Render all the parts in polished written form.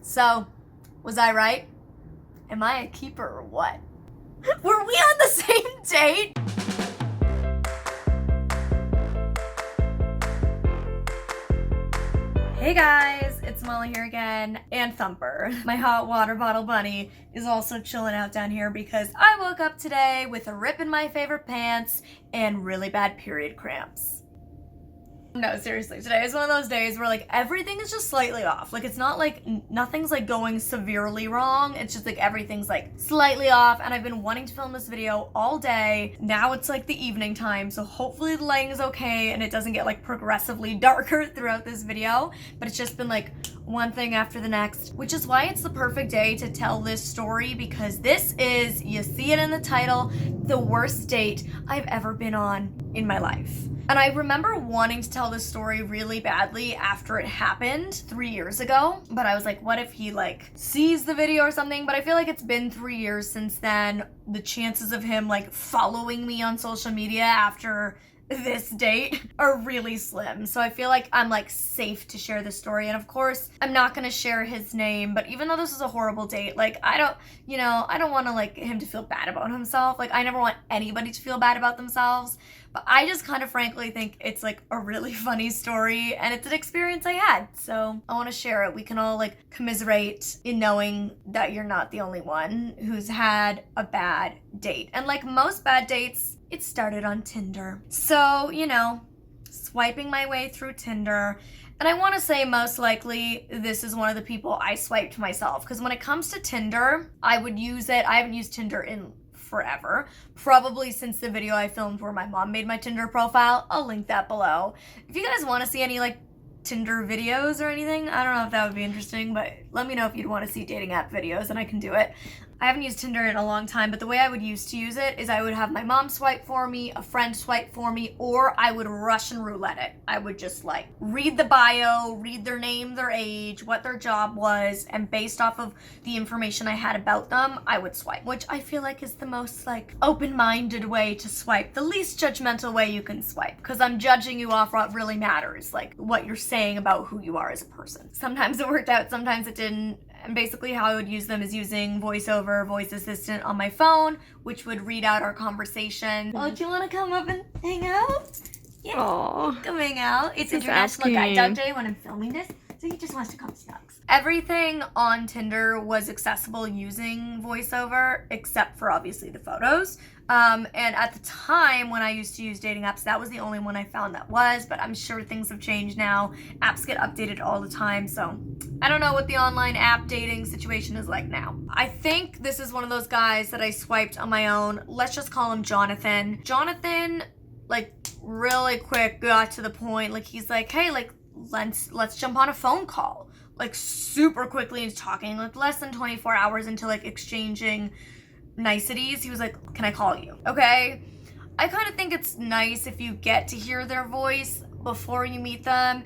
So, was I right? Am I a keeper or what? Were we on the same date? Hey guys, it's Molly here again, and Thumper. My hot water bottle bunny is also chilling out down here because I woke up today with a rip in my favorite pants and really bad period cramps. No, seriously, today is one of those days where like everything is just slightly off. Like it's not like nothing's like going severely wrong. It's just like everything's like slightly off, and I've been wanting to film this video all day. Now it's like the evening time, so hopefully the lighting is okay and it doesn't get like progressively darker throughout this video, but it's just been like one thing after the next, which is why it's the perfect day to tell this story, because this is, you see it in the title, the worst date I've ever been on in my life. And I remember wanting to tell this story really badly after it happened 3 years ago, but I was like, what if he like sees the video or something? But I feel like it's been 3 years since then. The chances of him like following me on social media after this date are really slim. So I feel like I'm like safe to share this story. And of course, I'm not gonna share his name, but even though this is a horrible date, like I don't want to like him to feel bad about himself. Like I never want anybody to feel bad about themselves. But I just kind of frankly think it's like a really funny story, and it's an experience I had. So I want to share it. We can all like commiserate in knowing that you're not the only one who's had a bad date. And like most bad dates, it started on Tinder. So, swiping my way through Tinder. And I want to say most likely this is one of the people I swiped myself. Because when it comes to Tinder, I would use it. I haven't used Tinder in forever, probably since the video I filmed where my mom made my Tinder profile. I'll link that below. If you guys want to see any like Tinder videos or anything, I don't know if that would be interesting, but let me know if you'd want to see dating app videos and I can do it. I haven't used Tinder in a long time, but the way I would used to use it is I would have my mom swipe for me, a friend swipe for me, or I would Russian roulette it. I would just like read the bio, read their name, their age, what their job was, and based off of the information I had about them, I would swipe, which I feel like is the most like open-minded way to swipe, the least judgmental way you can swipe, because I'm judging you off what really matters, like what you're saying about who you are as a person. Sometimes it worked out, sometimes it didn't. And basically how I would use them is using voiceover, voice assistant on my phone, which would read out our conversation. Oh, do you want to come up and hang out? Yeah, Aww. come hang out. It's Just International asking. Guide Dog Day when I'm filming this, so he just wants to come snugs. Everything on Tinder was accessible using voiceover, except for obviously the photos. And at the time when I used to use dating apps, that was the only one I found that was, but I'm sure things have changed now. Apps get updated all the time, so I don't know what the online app dating situation is like now. I think this is one of those guys that I swiped on my own. Let's just call him Jonathan. Jonathan, like, really quick got to the point. Like, he's like, hey, like, let's jump on a phone call. Like, super quickly into talking, like, less than 24 hours into, like, exchanging niceties. He was like, can I call you? Okay. I kind of think it's nice if you get to hear their voice before you meet them.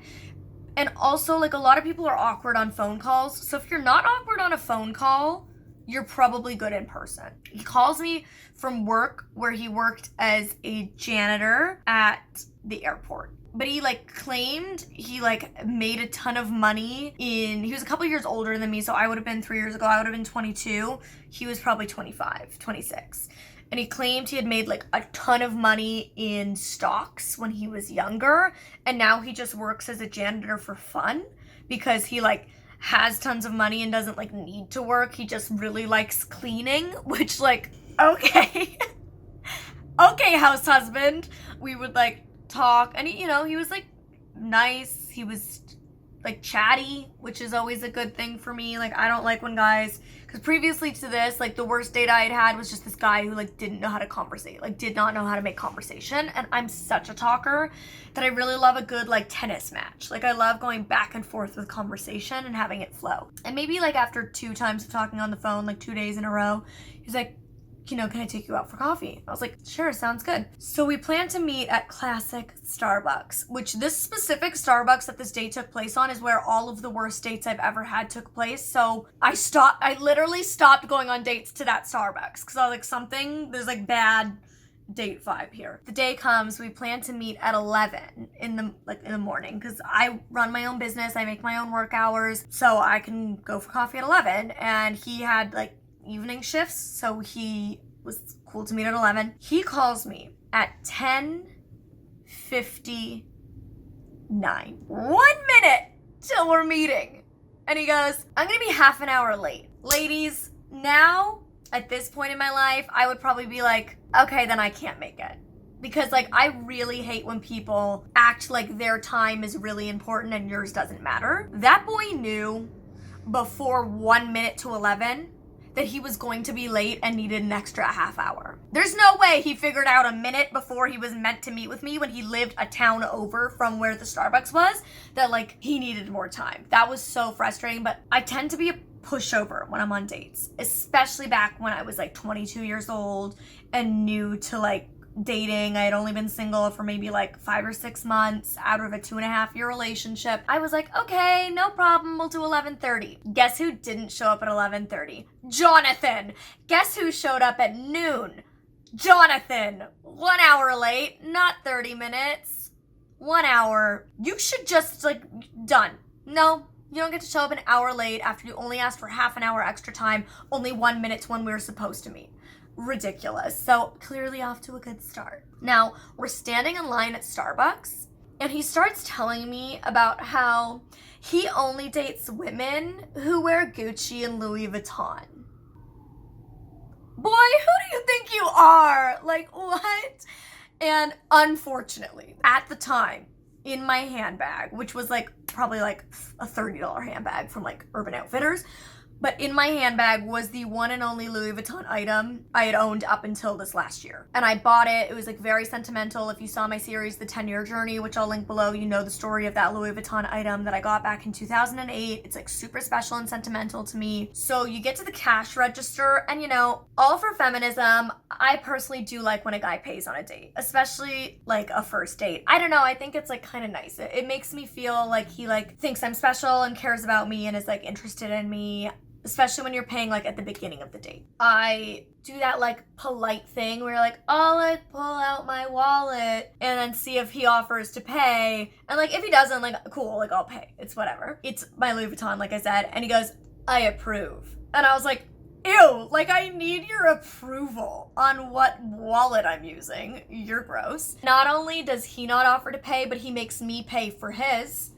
And also, like, a lot of people are awkward on phone calls. So if you're not awkward on a phone call, you're probably good in person. He calls me from work where he worked as a janitor at the airport. But he like claimed he like made a ton of money he was a couple years older than me, so I would have been 3 years ago, I would have been 22. He was probably 25, 26. And he claimed he had made like a ton of money in stocks when he was younger, and now he just works as a janitor for fun because he like has tons of money and doesn't like need to work. He just really likes cleaning, which like, okay. Okay, house husband. We would like talk, and he was like nice. He was like chatty, which is always a good thing for me. Like I don't like when guys, because previously to this, like the worst date I had was just this guy who like didn't know how to conversate, like did not know how to make conversation. And I'm such a talker that I really love a good like tennis match. Like I love going back and forth with conversation and having it flow. And maybe like after 2 times of talking on the phone, like 2 days in a row, he's like, can I take you out for coffee? I was like, sure, sounds good. So we planned to meet at classic Starbucks, which this specific Starbucks that this date took place on is where all of the worst dates I've ever had took place. So I literally stopped going on dates to that Starbucks because I was like, there's like bad date vibe here. The day comes, we plan to meet at 11 in the morning, because I run my own business, I make my own work hours, so I can go for coffee at 11. And he had like evening shifts, so he was cool to meet at 11. He calls me at 10:59. 1 minute till we're meeting. And he goes, I'm gonna be half an hour late. Ladies, now, at this point in my life, I would probably be like, okay, then I can't make it. Because like, I really hate when people act like their time is really important and yours doesn't matter. That boy knew before 1 minute to 11 that he was going to be late and needed an extra half hour. There's no way he figured out a minute before he was meant to meet with me, when he lived a town over from where the Starbucks was, that like he needed more time. That was so frustrating. But I tend to be a pushover when I'm on dates, especially back when I was like 22 years old and new to like dating. I had only been single for maybe like 5 or 6 months out of a 2.5-year relationship. I was like, okay, no problem, we'll do 11:30. Guess who didn't show up at 11:30? Jonathan. Guess who showed up at noon? Jonathan. 1 hour late, not 30 minutes. 1 hour. You should just like, done. No, you don't get to show up an hour late after you only asked for half an hour extra time, only 1 minute to when we were supposed to meet. Ridiculous. So clearly off to a good start. Now we're standing in line at Starbucks, and he starts telling me about how he only dates women who wear Gucci and Louis Vuitton. Boy, who do you think you are? Like, what? And unfortunately, at the time, in my handbag, which was like probably like a $30 handbag from like Urban Outfitters, but in my handbag was the one and only Louis Vuitton item I had owned up until this last year. And I bought it. It was like very sentimental. If you saw my series, The 10-Year Journey, which I'll link below, you know the story of that Louis Vuitton item that I got back in 2008. It's like super special and sentimental to me. So you get to the cash register, and you know, all for feminism, I personally do like when a guy pays on a date, especially like a first date. I don't know, I think it's like kind of nice. It makes me feel like he like thinks I'm special and cares about me and is like interested in me. Especially when you're paying like at the beginning of the date. I do that like polite thing where you're like, I'll like pull out my wallet and then see if he offers to pay. And like, if he doesn't, like, cool, like I'll pay. It's whatever. It's my Louis Vuitton, like I said. And he goes, I approve. And I was like, ew, like I need your approval on what wallet I'm using. You're gross. Not only does he not offer to pay, but he makes me pay for his,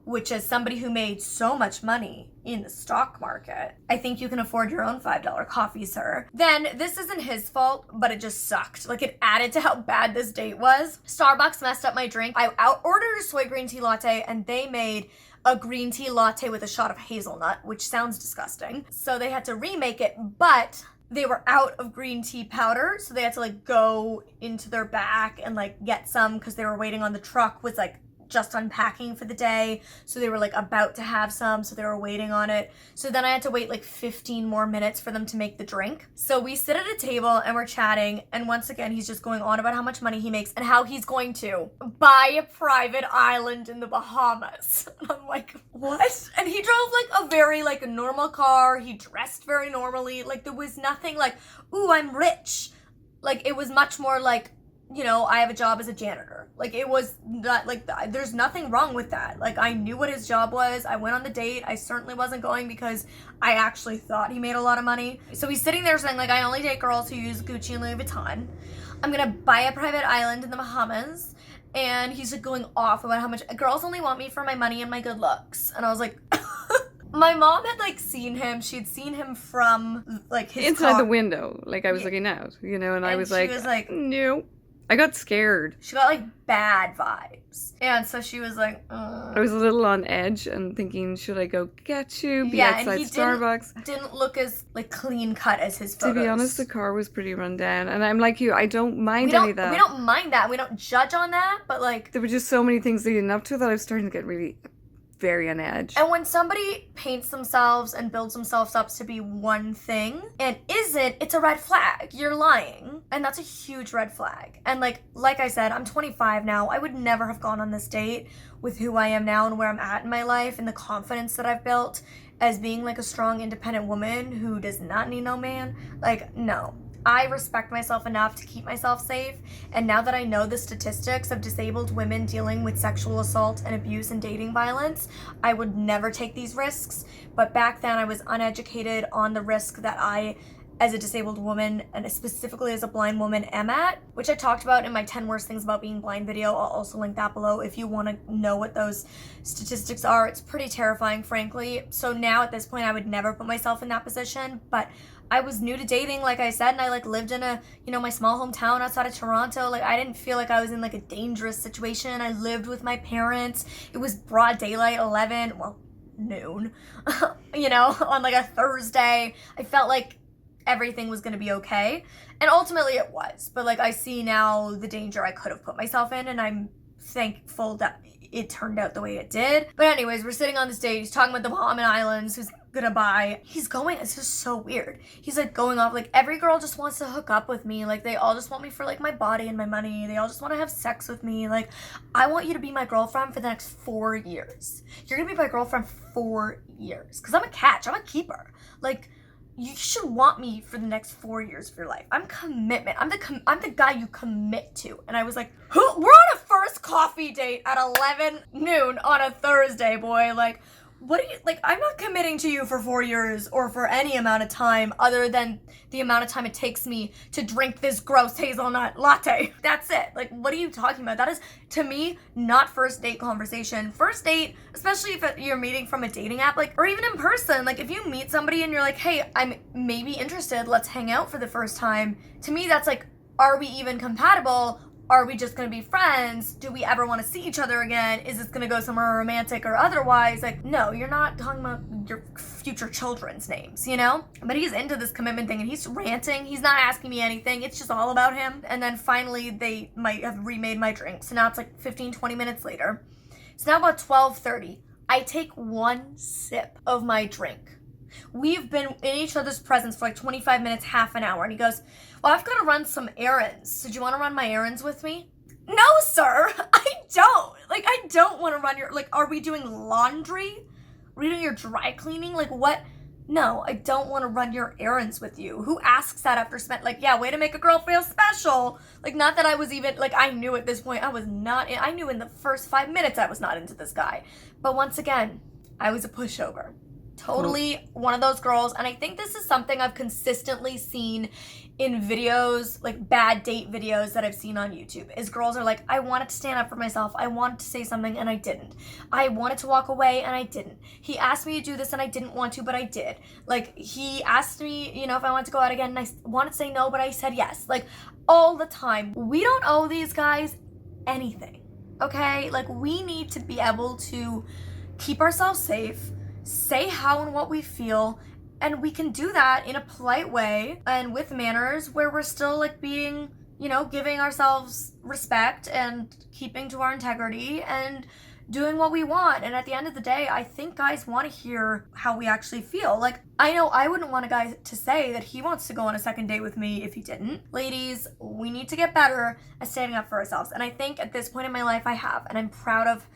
which as somebody who made so much money in the stock market, I think you can afford your own $5 coffee, sir. Then this isn't his fault, but it just sucked. Like, it added to how bad this date was. Starbucks messed up my drink. I ordered a soy green tea latte, and they made a green tea latte with a shot of hazelnut, which sounds disgusting. So they had to remake it, but they were out of green tea powder, so they had to like go into their back and like get some, because they were waiting on the truck with like just unpacking for the day, so they were like about to have some, so they were waiting on it. So then I had to wait like 15 more minutes for them to make the drink. So we sit at a table and we're chatting, and once again he's just going on about how much money he makes and how he's going to buy a private island in the Bahamas. And I'm like, what? And he drove like a very like normal car, he dressed very normally, like there was nothing like, ooh, I'm rich. Like, it was much more like, you know, I have a job as a janitor. Like, it was not like, there's nothing wrong with that. Like, I knew what his job was. I went on the date. I certainly wasn't going because I actually thought he made a lot of money. So he's sitting there saying, like, I only date girls who use Gucci and Louis Vuitton. I'm gonna buy a private island in the Bahamas. And he's like going off about how much girls only want me for my money and my good looks. And I was like, my mom had like seen him. She'd seen him from like his inside car. The window. Like, I was looking out, you know, and I was like, no. I got scared. She got like bad vibes. And so she was like, ugh. I was a little on edge and thinking, should I go get you? Be outside and he Starbucks. Didn't look as like clean cut as his photos. To be honest, the car was pretty run down. And I'm like you, I don't mind any of that. We don't mind that. We don't judge on that, but like, there were just so many things leading up to that I was starting to get really very on edge. And when somebody paints themselves and builds themselves up to be one thing and isn't, it's a red flag. You're lying. And that's a huge red flag. And like I said, I'm 25 now. I would never have gone on this date with who I am now and where I'm at in my life and the confidence that I've built as being like a strong, independent woman who does not need no man. Like, no. I respect myself enough to keep myself safe, and now that I know the statistics of disabled women dealing with sexual assault and abuse and dating violence, I would never take these risks. But back then I was uneducated on the risk that I, as a disabled woman, and specifically as a blind woman, am at, which I talked about in my 10 worst things about being blind video. I'll also link that below if you want to know what those statistics are. It's pretty terrifying, frankly. So now at this point I would never put myself in that position, but I was new to dating, like I said, and I like lived in a, my small hometown outside of Toronto. Like I didn't feel like I was in like a dangerous situation. I lived with my parents. It was broad daylight, noon, on like a Thursday. I felt like everything was going to be okay, and ultimately it was. But like I see now the danger I could have put myself in, and I'm thankful that it turned out the way it did. But anyways, we're sitting on this date. He's talking about the Bahama Islands, who's gonna buy. It's just so weird. He's like going off like every girl just wants to hook up with me. Like they all just want me for like my body and my money. They all just want to have sex with me. Like I want you to be my girlfriend for the next 4 years. You're gonna be my girlfriend for 4 years. Cause I'm a catch. I'm a keeper. Like you should want me for the next 4 years of your life. I'm commitment. I'm the guy you commit to. And I was like, we're on a first coffee date at 11 noon on a Thursday, boy. Like, what do you, like, I'm not committing to you for 4 years or for any amount of time other than the amount of time it takes me to drink this gross hazelnut latte. That's it. Like, what are you talking about? That is, to me, not first date conversation. First date, especially if you're meeting from a dating app, like, or even in person, like, if you meet somebody and you're like, hey, I'm maybe interested, let's hang out for the first time. To me, that's like, are we even compatible? Are we just gonna be friends? Do we ever want to see each other again? Is this gonna go somewhere romantic or otherwise? Like, no, you're not talking about your future children's names, But he's into this commitment thing and he's ranting. He's not asking me anything. It's just all about him. And then finally they might have remade my drink. So now it's like 15, 20 minutes later. It's now about 12:30. I take one sip of my drink. We've been in each other's presence for like 25 minutes, half an hour. And he goes, well, I've got to run some errands. So do you want to run my errands with me? No, sir, I don't. Like, I don't want to run your, like, are we doing laundry? Are we doing your dry cleaning? Like, what? No, I don't want to run your errands with you. Who asks that after yeah, way to make a girl feel special. Like, not that I was even, like, I knew at this point I knew in the first 5 minutes I was not into this guy. But once again, I was a pushover. Totally one of those girls, and I think this is something I've consistently seen in videos, like bad date videos that I've seen on YouTube, is girls are like, I wanted to stand up for myself, I wanted to say something and I didn't. I wanted to walk away and I didn't. He asked me to do this and I didn't want to, but I did. Like, he asked me, if I wanted to go out again, and I wanted to say no, but I said yes. Like, all the time. We don't owe these guys anything, okay? Like, we need to be able to keep ourselves safe, say how and what we feel, and we can do that in a polite way and with manners where we're still like being, giving ourselves respect and keeping to our integrity and doing what we want. And at the end of the day, I think guys want to hear how we actually feel. Like, I know I wouldn't want a guy to say that he wants to go on a second date with me if he didn't. Ladies, we need to get better at standing up for ourselves. And I think at this point in my life I have, and I'm proud of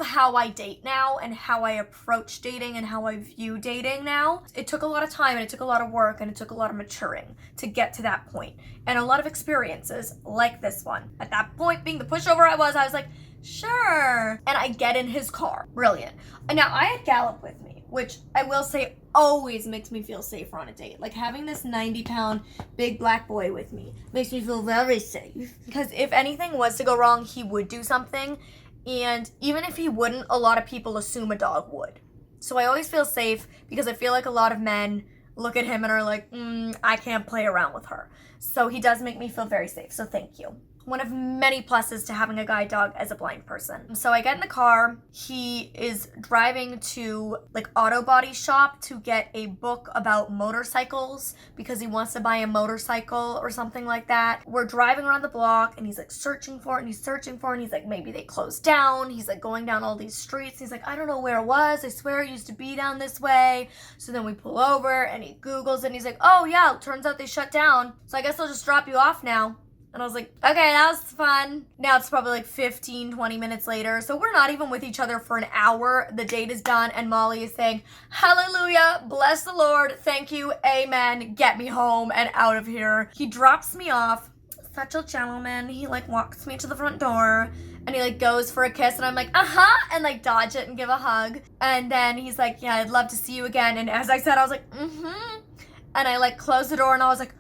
how I date now and how I approach dating and how I view dating now. It took a lot of time and it took a lot of work and it took a lot of maturing to get to that point, and a lot of experiences like this one. At that point, being the pushover I was like, sure. And I get in his car. Brilliant. And now I had Gallup with me, which I will say always makes me feel safer on a date. Like, having this 90-pound big black boy with me makes me feel very safe. Because if anything was to go wrong, he would do something. And even if he wouldn't, a lot of people assume a dog would. So I always feel safe because I feel like a lot of men look at him and are like, I can't play around with her. So he does make me feel very safe. So thank you. One of many pluses to having a guide dog as a blind person. So I get in the car. He is driving to like auto body shop to get a book about motorcycles because he wants to buy a motorcycle or something like that. We're driving around the block and he's like searching for it and he's searching for it and he's like, maybe they closed down. He's like going down all these streets. He's like, I don't know where it was. I swear it used to be down this way. So then we pull over and he Googles it and he's like, oh yeah, turns out they shut down. So I guess I'll just drop you off now. And I was like, okay, that was fun. Now it's probably like 15, 20 minutes later. So we're not even with each other for an hour. The date is done and Molly is saying, hallelujah, bless the Lord, thank you, amen, get me home and out of here. He drops me off. Such a gentleman. He like walks me to the front door and he like goes for a kiss and I'm like, and like dodge it and give a hug. And then he's like, yeah, I'd love to see you again. And as I said, I was like, and I like closed the door and I was like,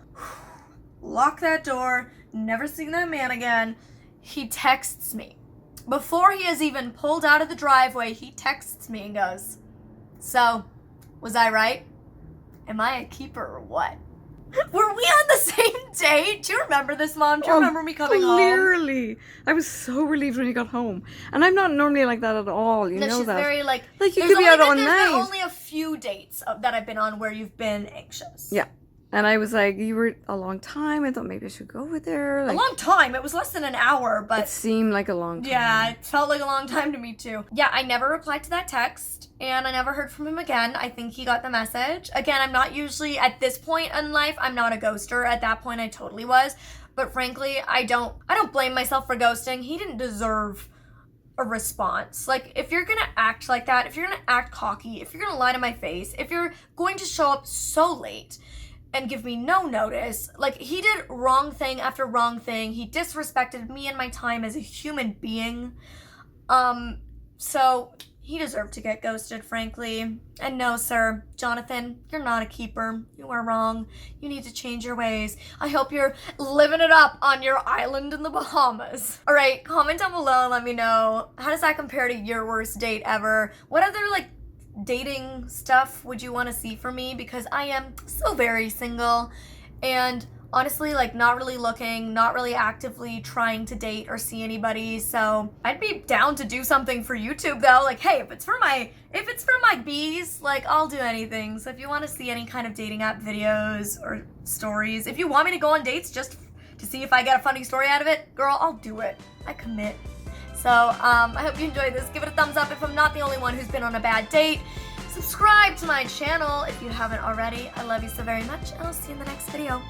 lock that door. Never seen that man again. He texts me. Before he has even pulled out of the driveway, he texts me and goes, so, was I right? Am I a keeper or what? Were we on the same date? Do you remember this, Mom? Do you remember me coming home? Clearly. I was so relieved when he got home. And I'm not normally like that at all. You know she's that. Very like you could be out all night. There's been only a few dates that I've been on where you've been anxious. Yeah. And I was like, you were a long time. I thought maybe I should go over there. Like, a long time. It was less than an hour, but... It seemed like a long time. Yeah, it felt like a long time to me, too. Yeah, I never replied to that text, and I never heard from him again. I think he got the message. Again, I'm not usually, at this point in life, I'm not a ghoster. At that point, I totally was. But frankly, I don't blame myself for ghosting. He didn't deserve a response. Like, if you're gonna act like that, if you're gonna act cocky, if you're gonna lie to my face, if you're going to show up so late and give me no notice. Like, he did wrong thing after wrong thing. He disrespected me and my time as a human being. So he deserved to get ghosted, frankly. And no, sir, Jonathan, you're not a keeper. You are wrong. You need to change your ways. I hope you're living it up on your island in the Bahamas. All right, comment down below and let me know, how does that compare to your worst date ever? What other, like, dating stuff would you want to see from me? Because I am so very single and honestly, like, not really looking, not really actively trying to date or see anybody. So I'd be down to do something for YouTube though. Like, hey, if it's for my bees, like, I'll do anything. So if you want to see any kind of dating app videos or stories, if you want me to go on dates just to see if I get a funny story out of it, girl, I'll do it. I commit. So, I hope you enjoyed this. Give it a thumbs up if I'm not the only one who's been on a bad date. Subscribe to my channel if you haven't already. I love you so very much, and I'll see you in the next video.